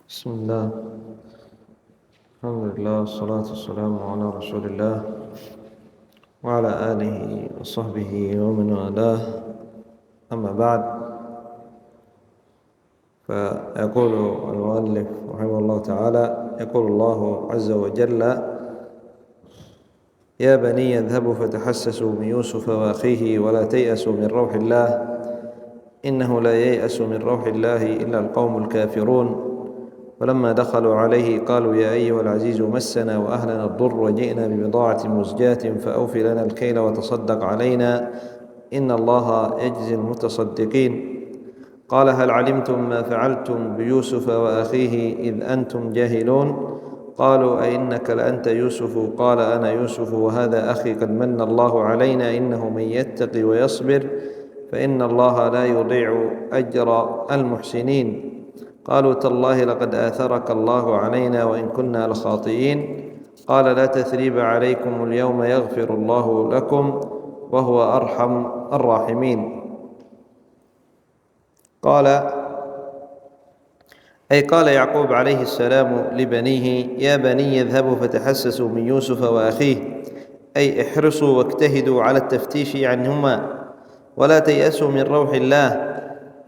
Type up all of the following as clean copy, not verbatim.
بسم الله. الحمد لله والصلاة والسلام على رسول الله وعلى آله وصحبه ومن والاه. أما بعد، فيقول المؤلف رحمه الله تعالى: يقول الله عز وجل: يا بني اذهبوا فتحسسوا من يوسف وأخيه ولا تيأسوا من روح الله إنه لا ييأس من روح الله إلا القوم الكافرون. فلما دخلوا عليه قالوا: يا أيها العزيز مسنا وأهلنا الضر وجئنا ببضاعة مزجاة فأوف لنا الكيل وتصدق علينا إن الله يجزي المتصدقين. قال: هل علمتم ما فعلتم بيوسف وأخيه إذ أنتم جاهلون؟ قالوا: أئنك لأنت يوسف؟ قال: أنا يوسف وهذا أخي قد من الله علينا إنه من يتقي ويصبر فإن الله لا يضيع أجر المحسنين. قالوا: تالله لقد آثرك الله علينا وإن كنا لخاطئين. قال: لا تثريب عليكم اليوم يغفر الله لكم وهو أرحم الراحمين. قال يعقوب عليه السلام لبنيه: يا بني اذهبوا فتحسسوا من يوسف وأخيه، أي احرصوا واجتهدوا على التفتيش عنهما ولا تيأسوا من روح الله،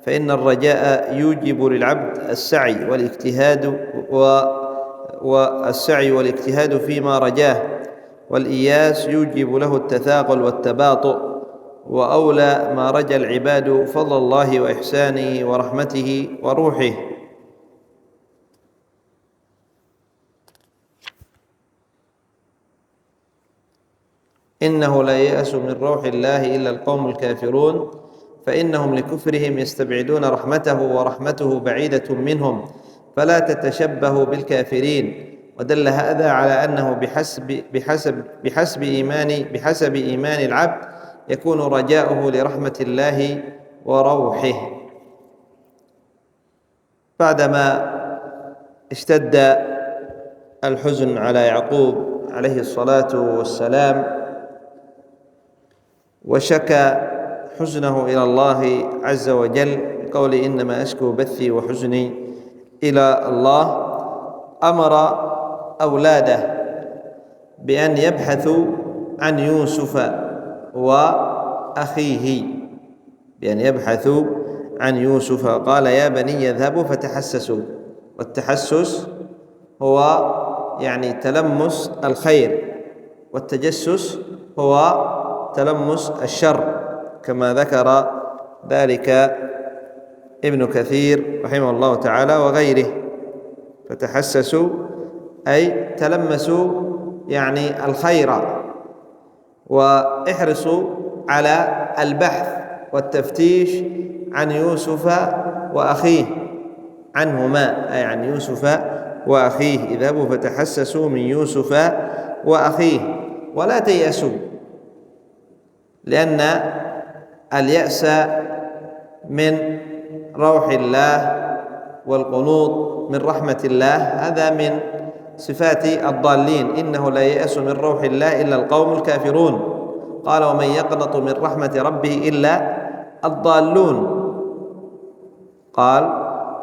فإن الرجاء يوجب للعبد السعي والاجتهاد فيما رجاه، والإياس يوجب له التثاقل والتباطؤ. وأولى ما رجا العباد فضل الله وإحسانه ورحمته وروحه. إنه لا ييأس من روح الله إلا القوم الكافرون، فإنهم لكفرهم يستبعدون رحمته ورحمته بعيدة منهم، فلا تتشبهوا بالكافرين. ودل هذا على أنه بحسب إيمان العبد يكون رجاؤه لرحمة الله وروحه. بعدما اشتد الحزن على يعقوب عليه الصلاة والسلام وشكى حزنه إلى الله عز وجل بقول: إنما أشكو بثي وحزني إلى الله، أمر أولاده بأن يبحثوا عن يوسف وأخيه، قال: يا بني اذهبوا فتحسسوا. والتحسس هو يعني تلمس الخير، والتجسس هو تلمس الشر، كما ذكر ذلك ابن كثير رحمه الله تعالى وغيره. فتحسسوا أي تلمسوا يعني الخير، واحرصوا على البحث والتفتيش عن يوسف وأخيه، عنهما أي عن يوسف وأخيه. اذهبوا فتحسسوا من يوسف وأخيه ولا تيأسوا، لأن اليأس من روح الله والقنوط من رحمة الله هذا من صفات الضالين. إنه لا ييأس من روح الله إلا القوم الكافرون. قال: ومن يقنط من رحمة ربه إلا الضالون. قال: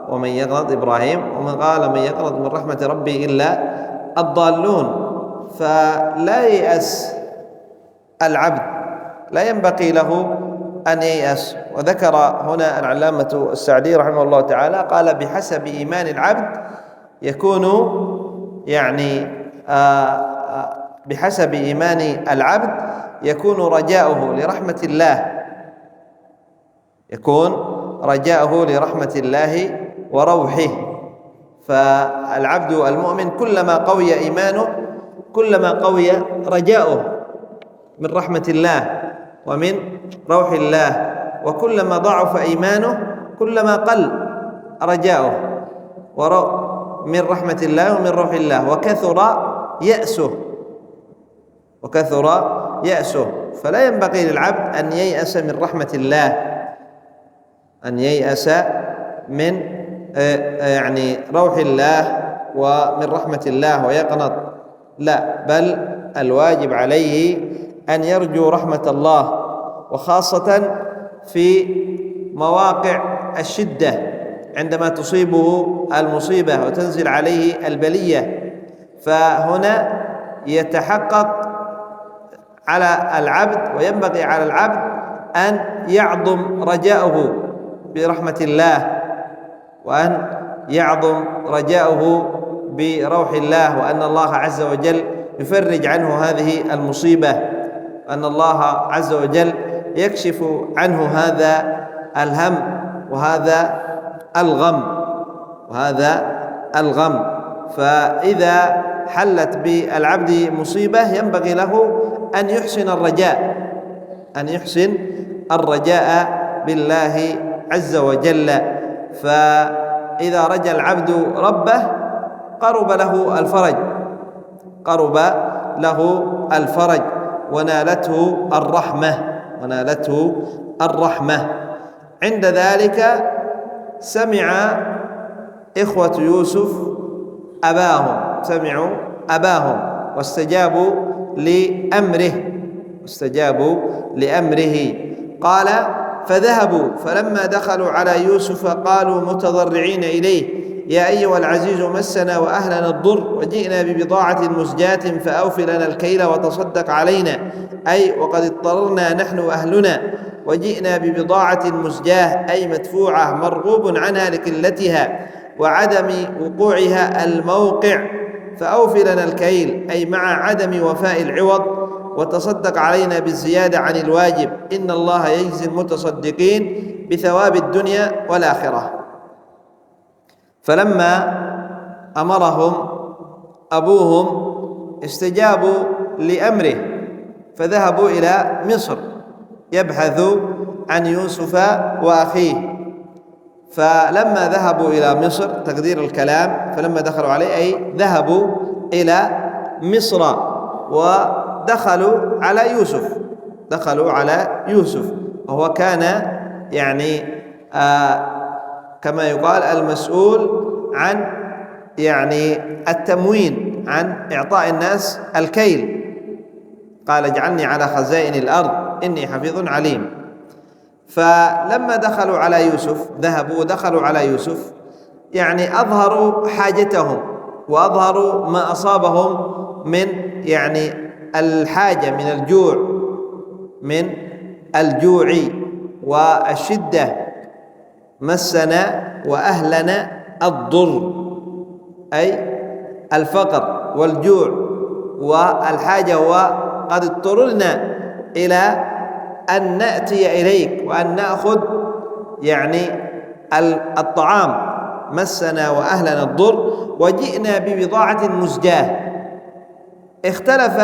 ومن يقنط إبراهيم، ومن قال: من يقنط من رحمة ربه إلا الضالون. فلا ييأس العبد، لا ينبغي له أن ييأس. وذكر هنا العلامة السعدي رحمه الله تعالى قال: بحسب إيمان العبد يكون بحسب إيمان العبد يكون رجاؤه لرحمة الله وروحه. فالعبد المؤمن كلما قوي إيمانه كلما قوي رجاؤه من رحمة الله ومن روح الله، وكلما ضعف إيمانه كلما قل رجاؤه من رحمة الله ومن روح الله، وكثر يأسه. فلا ينبغي للعبد أن ييأس من رحمة الله، أن ييأس من روح الله ومن رحمة الله ويقنط، لا، بل الواجب عليه أن يرجو رحمة الله، وخاصة في مواقع الشدة عندما تصيبه المصيبة وتنزل عليه البلية. فهنا يتحقق على العبد وينبغي على العبد أن يعظم رجاؤه برحمة الله، وأن يعظم رجاؤه بروح الله، وأن الله عز وجل يفرج عنه هذه المصيبة، وأن الله عز وجل يكشف عنه هذا الهم وهذا الغم. فإذا حلت بالعبد مصيبة ينبغي له أن يحسن الرجاء بالله عز وجل. فإذا رجا العبد ربه قرب له الفرج ونالته الرحمة. عند ذلك سمع إخوة يوسف أباهم واستجابوا لأمره. قال: فذهبوا فلما دخلوا على يوسف قالوا متضرعين إليه: يا أيها العزيز مسنا وأهلنا الضر وجئنا ببضاعة مزجاة فأوف لنا الكيل وتصدق علينا، أي وقد اضطررنا نحن وأهلنا، وجئنا ببضاعة مزجاة أي مدفوعة مرغوب عنها لقلتها وعدم وقوعها الموقع، فأوف لنا الكيل أي مع عدم وفاء العوض، وتصدق علينا بالزيادة عن الواجب، إن الله يجزي المتصدقين بثواب الدنيا والآخرة. فلما أمرهم أبوهم استجابوا لأمره، فذهبوا إلى مصر يبحثوا عن يوسف وأخيه. فلما ذهبوا إلى مصر، تقدير الكلام فلما دخلوا عليه أي ذهبوا إلى مصر ودخلوا على يوسف، وهو كان يعني كما يقال المسؤول عن يعني التموين، عن إعطاء الناس الكيل. قال: اجعلني على خزائن الأرض إني حفيظ عليم. فلما دخلوا على يوسف، ذهبوا ودخلوا على يوسف، يعني أظهروا حاجتهم وأظهروا ما أصابهم من يعني الحاجة، من الجوع والشدة. مسنا وأهلنا الضر أي الفقر والجوع والحاجة، وقد اضطررنا إلى أن نأتي إليك وأن نأخذ يعني الطعام. مسنا وأهلنا الضر وجئنا ببضاعة مزجاة. اختلف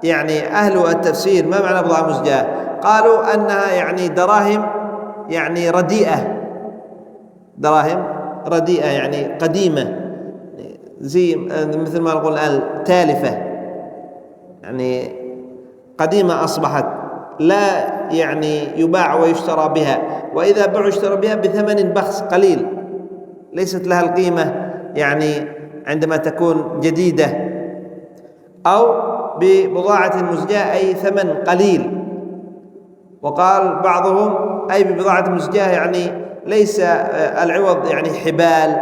يعني أهل التفسير ما معنى بضاعة مزجاة. قالوا أنها يعني دراهم يعني رديئة يعني قديمة، زي مثل ما نقول الآن تالفة، يعني قديمة أصبحت لا يعني يباع ويشترى بها، وإذا باع ويشترى بها بثمن بخس قليل، ليست لها القيمة يعني عندما تكون جديدة. أو ببضاعة مزجاة أي ثمن قليل. وقال بعضهم أي ببضاعة مزجاة يعني ليس العوض يعني حبال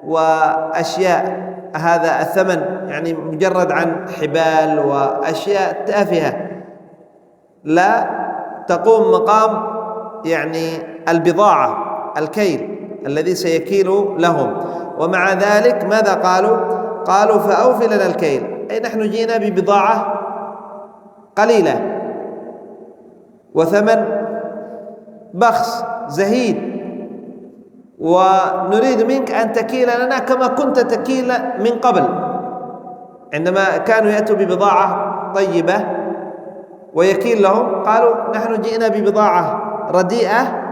وأشياء، هذا الثمن يعني مجرد عن حبال وأشياء تافهة لا تقوم مقام يعني البضاعة، الكيل الذي سيكيل لهم. ومع ذلك ماذا قالوا فأوف لنا الكيل، أي نحن جينا ببضاعة قليلة وثمن بخس زهيد، ونريد منك أن تكيل لنا كما كنت تكيل من قبل عندما كانوا يأتوا ببضاعة طيبة ويكيل لهم. قالوا نحن جئنا ببضاعة رديئة،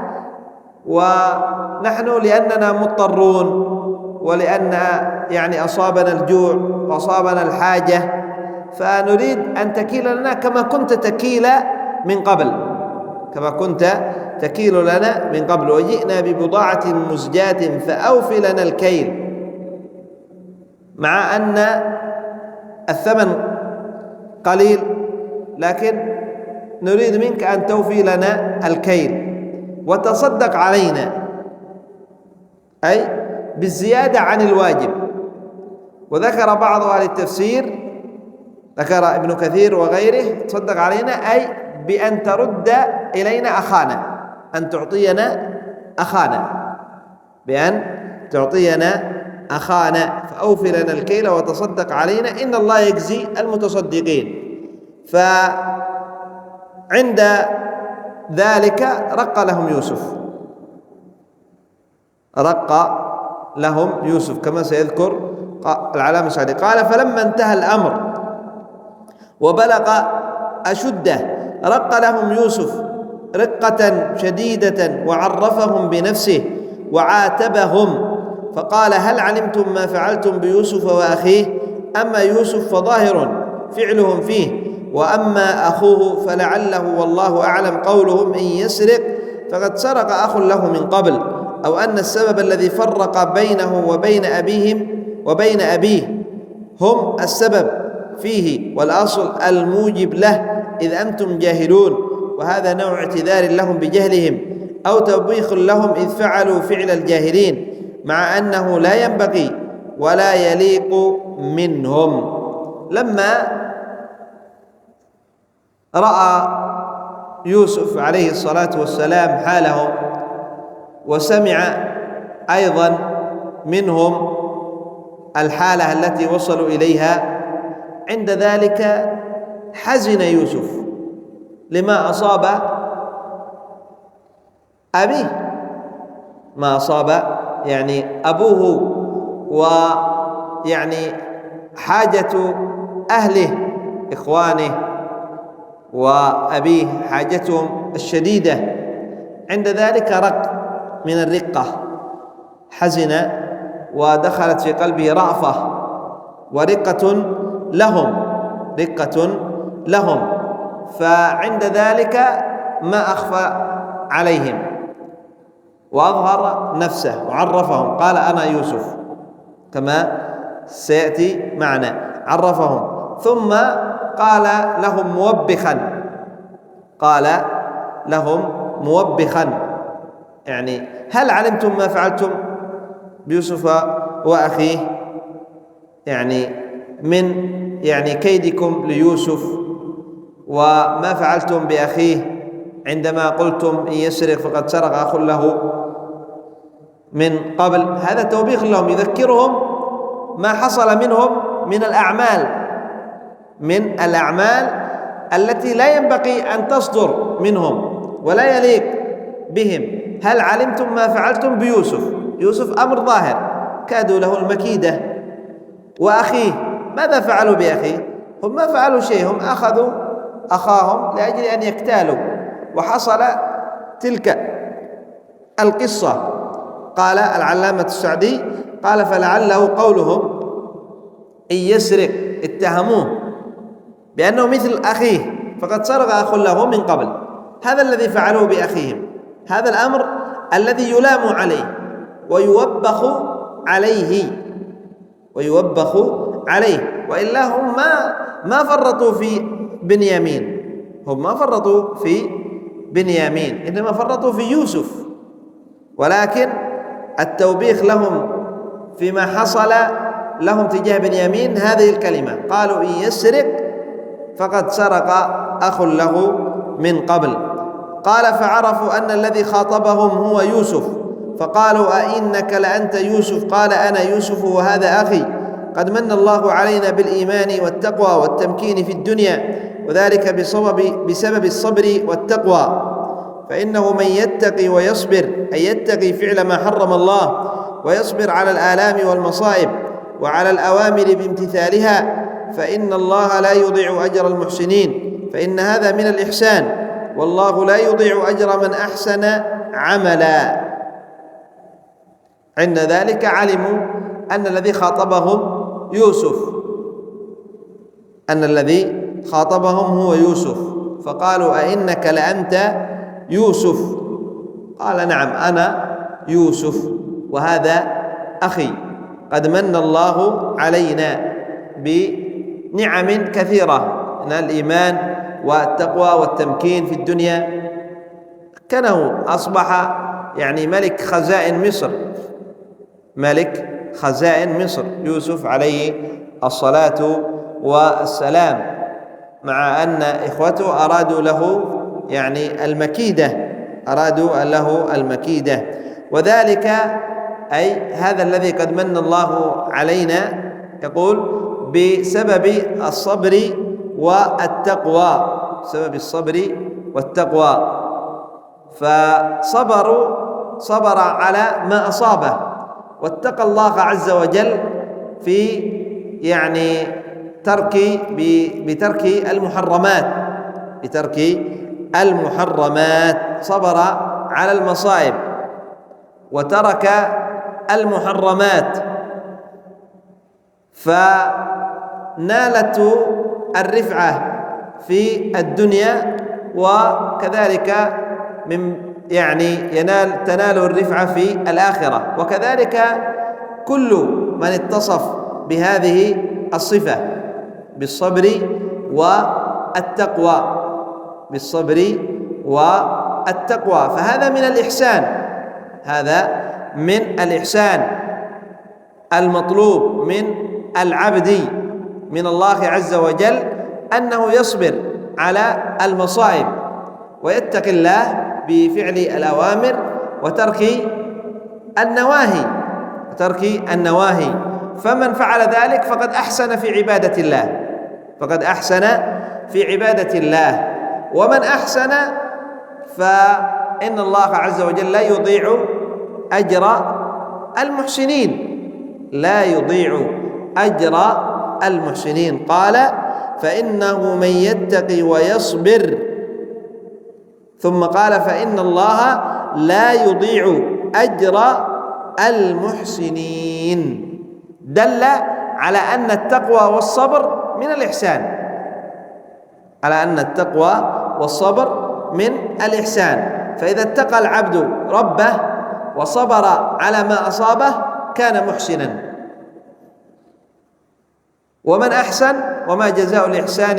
ونحن لأننا مضطرون ولأن يعني أصابنا الجوع وأصابنا الحاجة، فنريد أن تكيل لنا كما كنت تكيل من قبل، وجئنا ببضاعة مزجاة فأوف لنا الكيل، مع أن الثمن قليل لكن نريد منك أن توفي لنا الكيل وتصدق علينا. أي بالزيادة عن الواجب. وذكر بعض أهل التفسير، ذكر ابن كثير وغيره، تصدق علينا أي بأن ترد إلينا أخانا، أن تعطينا أخانا، بأن تعطينا أخانا، فأوفي لنا الكيل وتصدق علينا إن الله يجزي المتصدقين. فعند ذلك رق لهم يوسف، رق لهم يوسف كما سيذكر العلامة السعدي. قال: فلما انتهى الأمر وبلغ أشده رق لهم يوسف رقة شديدة وعرفهم بنفسه وعاتبهم، فقال: هل علمتم ما فعلتم بيوسف وأخيه؟ أما يوسف فظاهر فعلهم فيه، وأما أخوه فلعله والله أعلم قولهم إن يسرق فقد سرق أخ له من قبل، أو أن السبب الذي فرق بينه وبين أبيه هم السبب فيه، والأصل الموجب له إذ أنتم جاهلون، وهذا نوع اعتذار لهم بجهلهم أو توبيخ لهم إذ فعلوا فعل الجاهلين، مع أنه لا ينبغي ولا يليق منهم. لما رأى يوسف عليه الصلاة والسلام حالهم وسمع أيضا منهم الحالة التي وصلوا إليها، عند ذلك حزن يوسف لما أصاب أبيه، ما أصاب يعني أبوه، ويعني حاجة أهله إخوانه وأبيه حاجتهم الشديدة، عند ذلك رق من الرقة، حزن ودخلت في قلبه رأفة ورقة لهم، فعند ذلك ما أخفى عليهم وأظهر نفسه وعرفهم، قال: أنا يوسف، كما سيأتي معنا، عرفهم، ثم قال لهم موبخا يعني: هل علمتم ما فعلتم بيوسف وأخيه؟ يعني من يعني كيدكم ليوسف، وما فعلتم بأخيه عندما قلتم إن يسرق فقد سرق أخ له من قبل. هذا توبيخ لهم، يذكرهم ما حصل منهم من الأعمال التي لا ينبغي أن تصدر منهم ولا يليق بهم. هل علمتم ما فعلتم بيوسف؟ يوسف أمر ظاهر، كادوا له المكيدة. وأخيه، ماذا فعلوا بأخيه؟ هم ما فعلوا شيء، هم أخذوا أخاهم لأجل أن يكتالوا، وحصل تلك القصة. قال العلامة السعدي قال: فلعله قولهم إن يسرق، اتهموه بأنه مثل أخيه فقد سرق أخ له من قبل. هذا الذي فعلوه بأخيهم، هذا الأمر الذي يلام عليه ويوبخ عليه، وإلا هم ما فرطوا في بنيامين، إنما فرطوا في يوسف. ولكن التوبيخ لهم فيما حصل لهم تجاه بنيامين هذه الكلمة، قالوا: إن يسرق فقد سرق أخ له من قبل. قال: فعرفوا أن الذي خاطبهم هو يوسف، فقالوا: أئنك لأنت يوسف؟ قال: أنا يوسف وهذا أخي، قد من الله علينا بالإيمان والتقوى والتمكين في الدنيا، وذلك بسبب الصبر والتقوى، فإنه من يتقي ويصبر، أي يتقي فعل ما حرم الله ويصبر على الآلام والمصائب وعلى الأوامر بامتثالها، فإن الله لا يضيع أجر المحسنين، فإن هذا من الإحسان، والله لا يضيع أجر من أحسن عملا. عند ذلك علموا أن الذي خاطبهم هو يوسف، فقالوا: أئنك لأنت يوسف؟ قال: نعم، أنا يوسف وهذا أخي، قد من الله علينا بنعم كثيرة من الإيمان والتقوى والتمكين في الدنيا، كانه أصبح يعني ملك خزائن مصر، ملك خزائن مصر يوسف عليه الصلاة والسلام، مع أن إخوته أرادوا له يعني المكيدة، أرادوا له المكيدة. وذلك أي هذا الذي قد من الله علينا، يقول بسبب الصبر والتقوى، بسبب الصبر والتقوى. صبر على ما أصابه، واتقى الله عز وجل في يعني بترك المحرمات، صبر على المصائب وترك المحرمات، فنالته الرفعة في الدنيا، وكذلك تنال الرفعة في الآخرة. وكذلك كل من اتصف بهذه الصفة بالصبر والتقوى، فهذا من الإحسان المطلوب من العبد من الله عز وجل، أنه يصبر على المصائب ويتقي الله بفعل الأوامر وترك النواهي. فمن فعل ذلك فقد أحسن في عبادة الله. ومن أحسن فإن الله عز وجل لا يضيع أجر المحسنين. قال فإنه من يتقي ويصبر، ثم قال فإن الله لا يضيع أجر المحسنين، دل على أن التقوى والصبر من الإحسان. فإذا اتقى العبد ربه وصبر على ما أصابه كان محسنا. ومن أحسن، وما جزاء الإحسان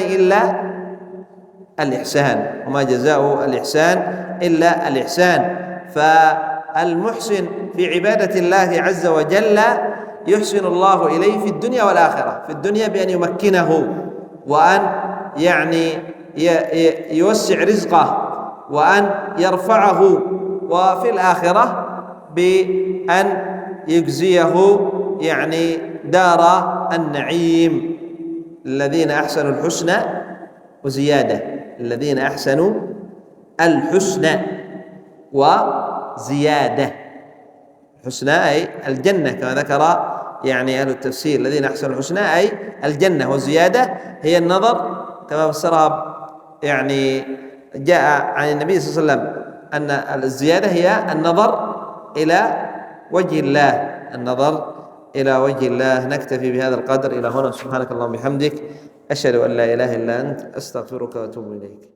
إلا الإحسان. فالمحسن في عبادة الله عز وجل يحسن الله إليه في الدنيا والآخرة. في الدنيا بأن يمكنه، وأن يوسع رزقه، وأن يرفعه، وفي الآخرة بأن يجزيه دار النعيم. الذين أحسنوا الحسنى وزيادة، الذين أحسنوا الحسنى وزيادة. الحسنى أي الجنة، كما ذكر أهل التفسير، الذين أحسنوا الحسنى أي الجنة، والزيادة هي النظر، كما فسرها جاء عن النبي صلى الله عليه وسلم أن الزيادة هي النظر إلى وجه الله. نكتفي بهذا القدر إلى هنا. سبحانك اللهم وبحمدك، أشهد أن لا إله إلا أنت، أستغفرك وأتوب إليك.